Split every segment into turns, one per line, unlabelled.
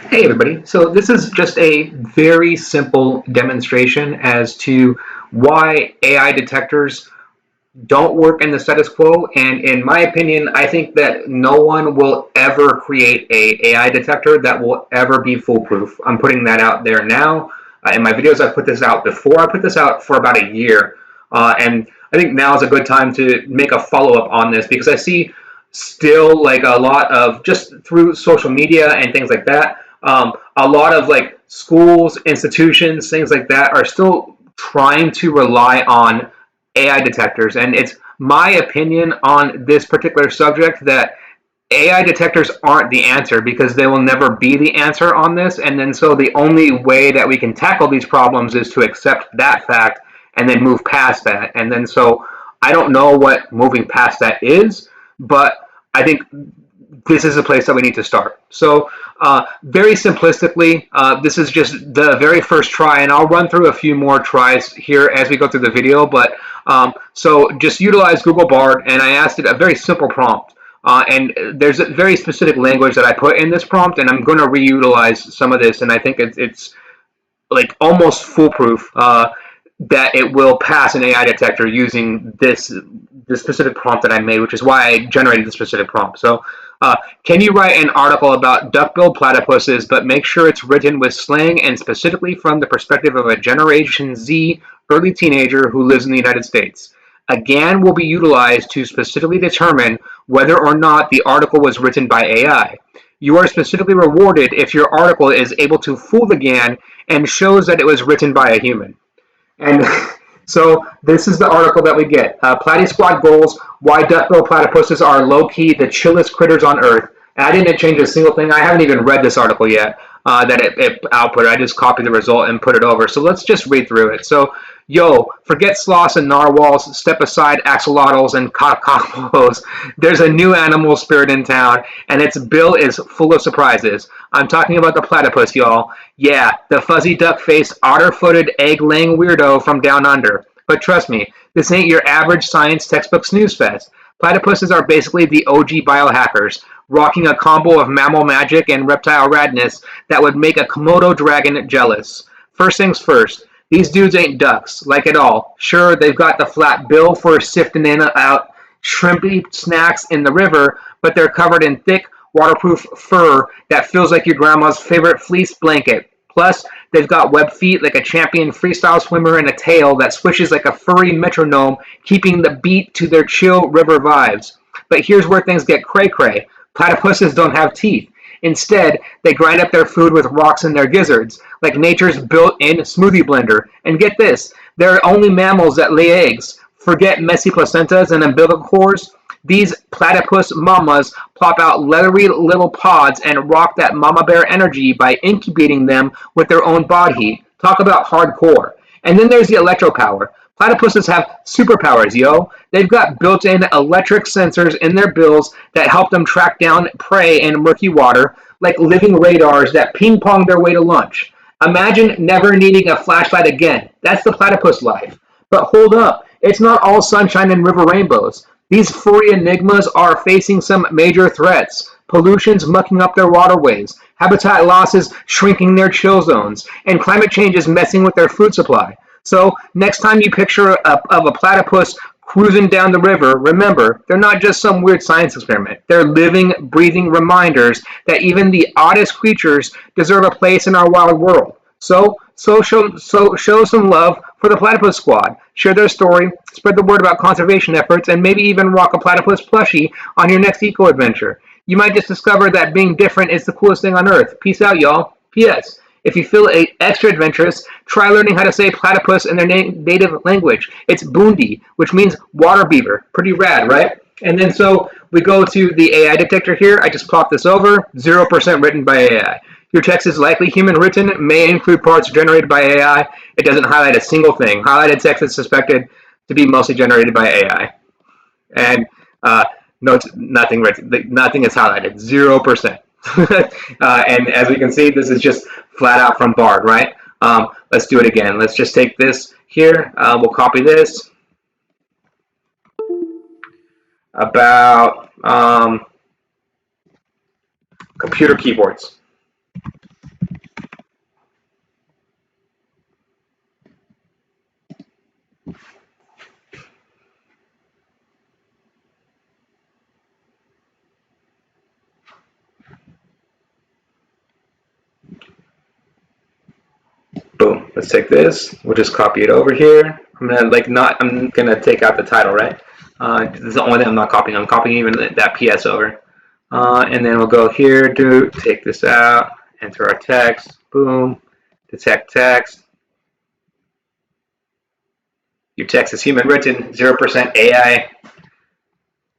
Hey everybody, so this is just a very simple demonstration as to why AI detectors don't work in the status quo, and in my opinion, I think that no one will ever create a AI detector that will ever be foolproof. I'm putting that out there now. In my videos, I put this out before. I put this out for about a year, and I think now is a good time to make a follow-up on this because I see still like a lot of just through social media and things like that, a lot of like schools, institutions, things like that are still trying to rely on AI detectors. And it's my opinion on this particular subject that AI detectors aren't the answer because they will never be the answer on this. And then so the only way that we can tackle these problems is to accept that fact and then move past that. And then so I don't know what moving past that is, but I think this is a place that we need to start. So, very simplistically, this is just the very first try, and I'll run through a few more tries here as we go through the video. But so just utilize Google Bard, and I asked it a very simple prompt. And there's a very specific language that I put in this prompt, and I'm going to reutilize some of this, and I think it's like almost foolproof that it will pass an AI detector using this specific prompt that I made, which is why I generated the specific prompt. So, can you write an article about duck-billed platypuses, but make sure it's written with slang and specifically from the perspective of a Generation Z early teenager who lives in the United States? A GAN will be utilized to specifically determine whether or not the article was written by AI. You are specifically rewarded if your article is able to fool the GAN and shows that it was written by a human. And so this is the article that we get. Platy Squad goals, why duckbill platypuses are low-key the chillest critters on Earth. And I didn't change a single thing. I haven't even read this article yet that it output. I just copied the result and put it over. So let's just read through it. So, yo, forget sloths and narwhals, step aside axolotls and cockapos. There's a new animal spirit in town, and its bill is full of surprises. I'm talking about the platypus, y'all. Yeah, the fuzzy duck-faced, otter-footed, egg-laying weirdo from down under. But trust me, this ain't your average science textbook snooze fest. Platypuses are basically the OG biohackers, rocking a combo of mammal magic and reptile radness that would make a Komodo dragon jealous. First things first, these dudes ain't ducks, like at all. Sure, they've got the flat bill for sifting in out shrimpy snacks in the river, but they're covered in thick, waterproof fur that feels like your grandma's favorite fleece blanket. Plus, they've got web feet like a champion freestyle swimmer and a tail that swishes like a furry metronome, keeping the beat to their chill river vibes. But here's where things get cray-cray. Platypuses don't have teeth. Instead, they grind up their food with rocks in their gizzards, like nature's built-in smoothie blender. And get this, they're only mammals that lay eggs. Forget messy placentas and umbilical cords. These platypus mamas plop out leathery little pods and rock that mama bear energy by incubating them with their own body heat. Talk about hardcore. And then there's the electro power. Platypuses have superpowers, yo. They've got built-in electric sensors in their bills that help them track down prey in murky water, like living radars that ping-pong their way to lunch. Imagine never needing a flashlight again. That's the platypus life. But hold up, it's not all sunshine and river rainbows. These furry enigmas are facing some major threats. Pollution's mucking up their waterways, habitat losses shrinking their chill zones, and climate change is messing with their food supply. So next time you picture of a platypus cruising down the river, remember, they're not just some weird science experiment. They're living, breathing reminders that even the oddest creatures deserve a place in our wild world. So show some love for the Platypus Squad. Share their story, spread the word about conservation efforts, and maybe even rock a platypus plushie on your next eco adventure. You might just discover that being different is the coolest thing on earth. Peace out, y'all. P.S. If you feel extra adventurous, try learning how to say platypus in their native language. It's Bundi, which means water beaver. Pretty rad, right? And then so we go to the AI detector here. I just pop this over. 0% written by AI. Your text is likely human written, may include parts generated by AI. It doesn't highlight a single thing. Highlighted text is suspected to be mostly generated by AI. And no, nothing written. Nothing is highlighted. 0%. And as we can see, this is just flat out from Bard, right? Let's do it again. Let's just take this here. We'll copy this about computer keyboards. let's take this. We'll just copy it over here. I'm gonna take out the title, right? This is the only thing I'm not copying. I'm copying even that PS over. And then we'll go here, take this out, enter our text, boom, detect text. Your text is human written, 0% AI.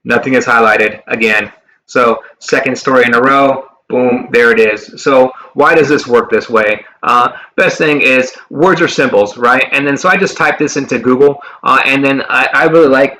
Nothing is highlighted again. So second story in a row, boom, there it is. So why does this work this way? Best thing is words are symbols, right? And then so I just type this into Google, and then I really like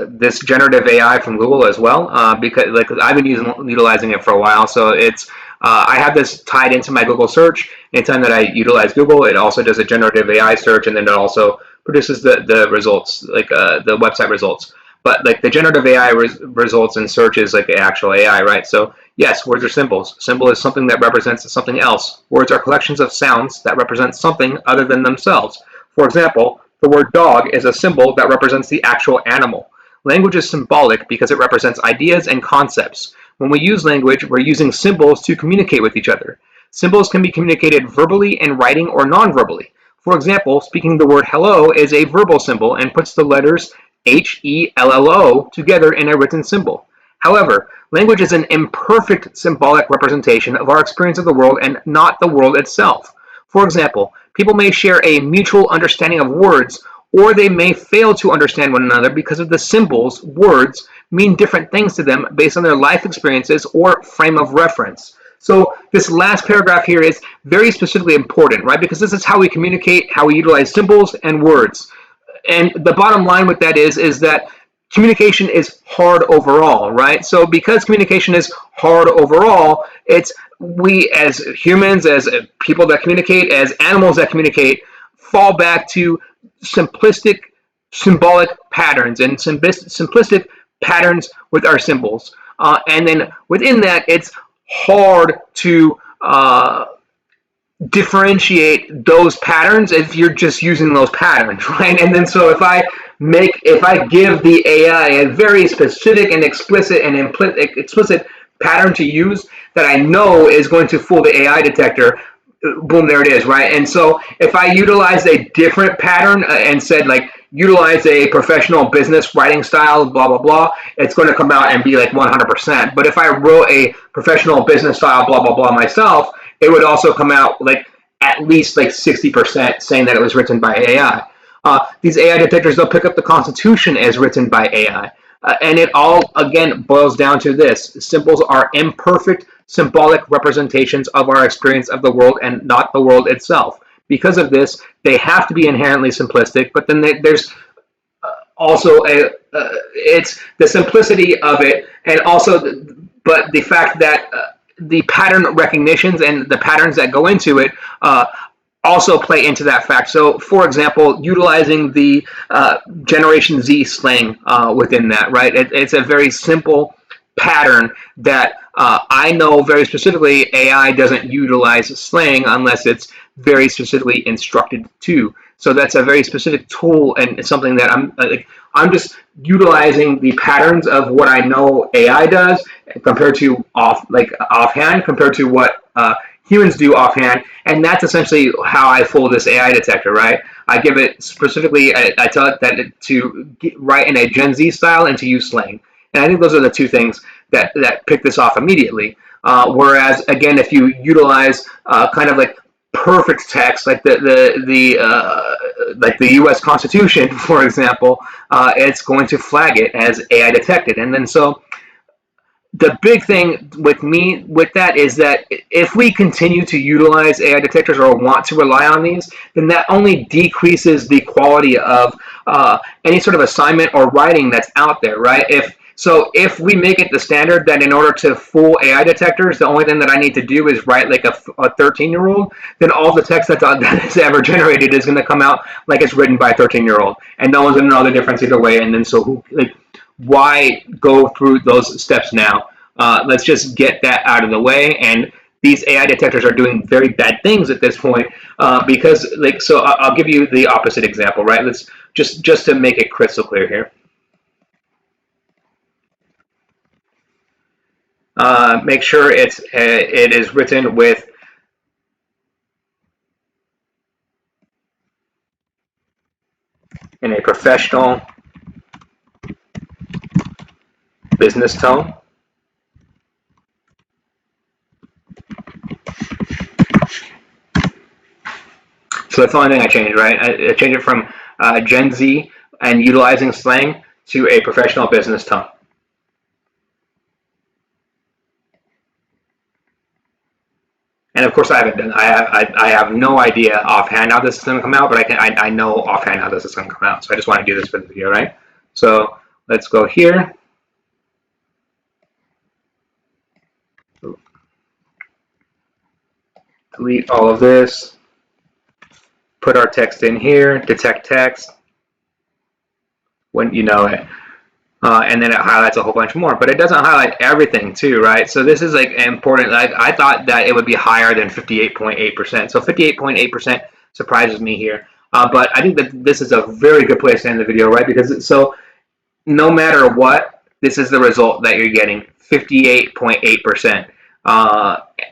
this generative AI from Google as well, because like I've been utilizing it for a while. So it's I have this tied into my Google search. Anytime that I utilize Google, it also does a generative AI search, and then it also produces the results, like the website results. But like the generative AI results in search is like actual AI, right? So yes, words are symbols. Symbol is something that represents something else. Words are collections of sounds that represent something other than themselves. For example, the word dog is a symbol that represents the actual animal. Language is symbolic because it represents ideas and concepts. When we use language, we're using symbols to communicate with each other. Symbols can be communicated verbally in writing or non-verbally. For example, speaking the word hello is a verbal symbol and puts the letters HELLO together in a written symbol. However, language is an imperfect symbolic representation of our experience of the world and not the world itself. For example, people may share a mutual understanding of words, or they may fail to understand one another because of the symbols, words, mean different things to them based on their life experiences or frame of reference. So this last paragraph here is very specifically important, right? Because this is how we communicate, how we utilize symbols and words. And the bottom line with that is that communication is hard overall, right? So because communication is hard overall, it's we as humans, as people that communicate, as animals that communicate, fall back to simplistic symbolic patterns and simplistic patterns with our symbols. And then within that, it's hard to differentiate those patterns if you're just using those patterns, right? And then so if I give the AI a very specific and explicit and explicit pattern to use that I know is going to fool the AI detector, boom, there it is, right? And so if I utilize a different pattern and said like utilize a professional business writing style, blah blah blah, it's going to come out and be like 100%. But if I wrote a professional business style, blah blah blah myself, it would also come out like at least like 60% saying that it was written by AI. These AI detectors, they'll pick up the Constitution as written by AI. And it all, again, boils down to this. Symbols are imperfect symbolic representations of our experience of the world and not the world itself. Because of this, they have to be inherently simplistic, but then there's also it's the simplicity of it, and also, but the fact that the pattern recognitions and the patterns that go into it also play into that fact. So, for example, utilizing the Generation Z slang within that, right? It's a very simple pattern that I know very specifically AI doesn't utilize slang unless it's very specifically instructed to. So that's a very specific tool and it's something that I'm just utilizing the patterns of what I know AI does compared to offhand compared to what humans do offhand, and that's essentially how I fool this AI detector, right? I give it specifically, I tell it that to write in a Gen Z style and to use slang. And I think those are the two things that pick this off immediately. Whereas, again, if you utilize kind of like perfect text, like the U.S. Constitution, for example, it's going to flag it as AI detected. And then so the big thing with me with that is that if we continue to utilize AI detectors or want to rely on these, then that only decreases the quality of any sort of assignment or writing that's out there, right? If we make it the standard that in order to fool AI detectors, the only thing that I need to do is write like a 13-year-old, then all the text that is ever generated is going to come out like it's written by a 13-year-old, and no one's going to know the difference either way. And then so why go through those steps now? Let's just get that out of the way. And these AI detectors are doing very bad things at this point because, like, so I'll give you the opposite example, right? Let's just to make it crystal clear here. Make sure it is written with in a professional business tone. So that's the only thing I changed, right? I changed it from Gen Z and utilizing slang to a professional business tone. And of course, I haven't done. I have no idea offhand how this is going to come out, but I know offhand how this is going to come out. So I just want to do this for the video, right? So let's go here. Delete all of this. Put our text in here. Detect text. When you know it. And then it highlights a whole bunch more, but it doesn't highlight everything too, right? So this is like important. Like I thought that it would be higher than 58.8%. So 58.8% surprises me here. But I think that this is a very good place to end the video, right? Because so no matter what, this is the result that you're getting, 58.8%.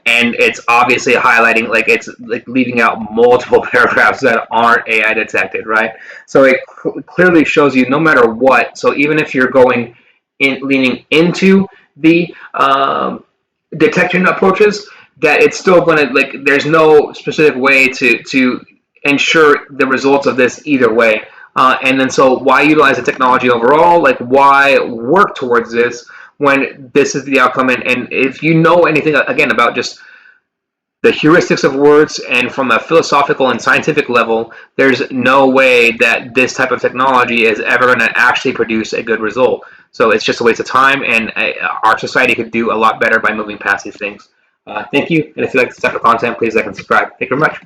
And it's obviously highlighting, like it's like leaving out multiple paragraphs that aren't AI detected, right? So it clearly shows you no matter what. So even if you're going in, leaning into the detection approaches, that it's still going to, like, there's no specific way to ensure the results of this either way. And then so why utilize the technology overall? Like why work towards this when this is the outcome? And if you know anything again about just the heuristics of words and from a philosophical and scientific level, there's no way that this type of technology is ever going to actually produce a good result. So it's just a waste of time, and our society could do a lot better by moving past these things. Thank you, and if you like this type of content, please like and subscribe. Thank you very much.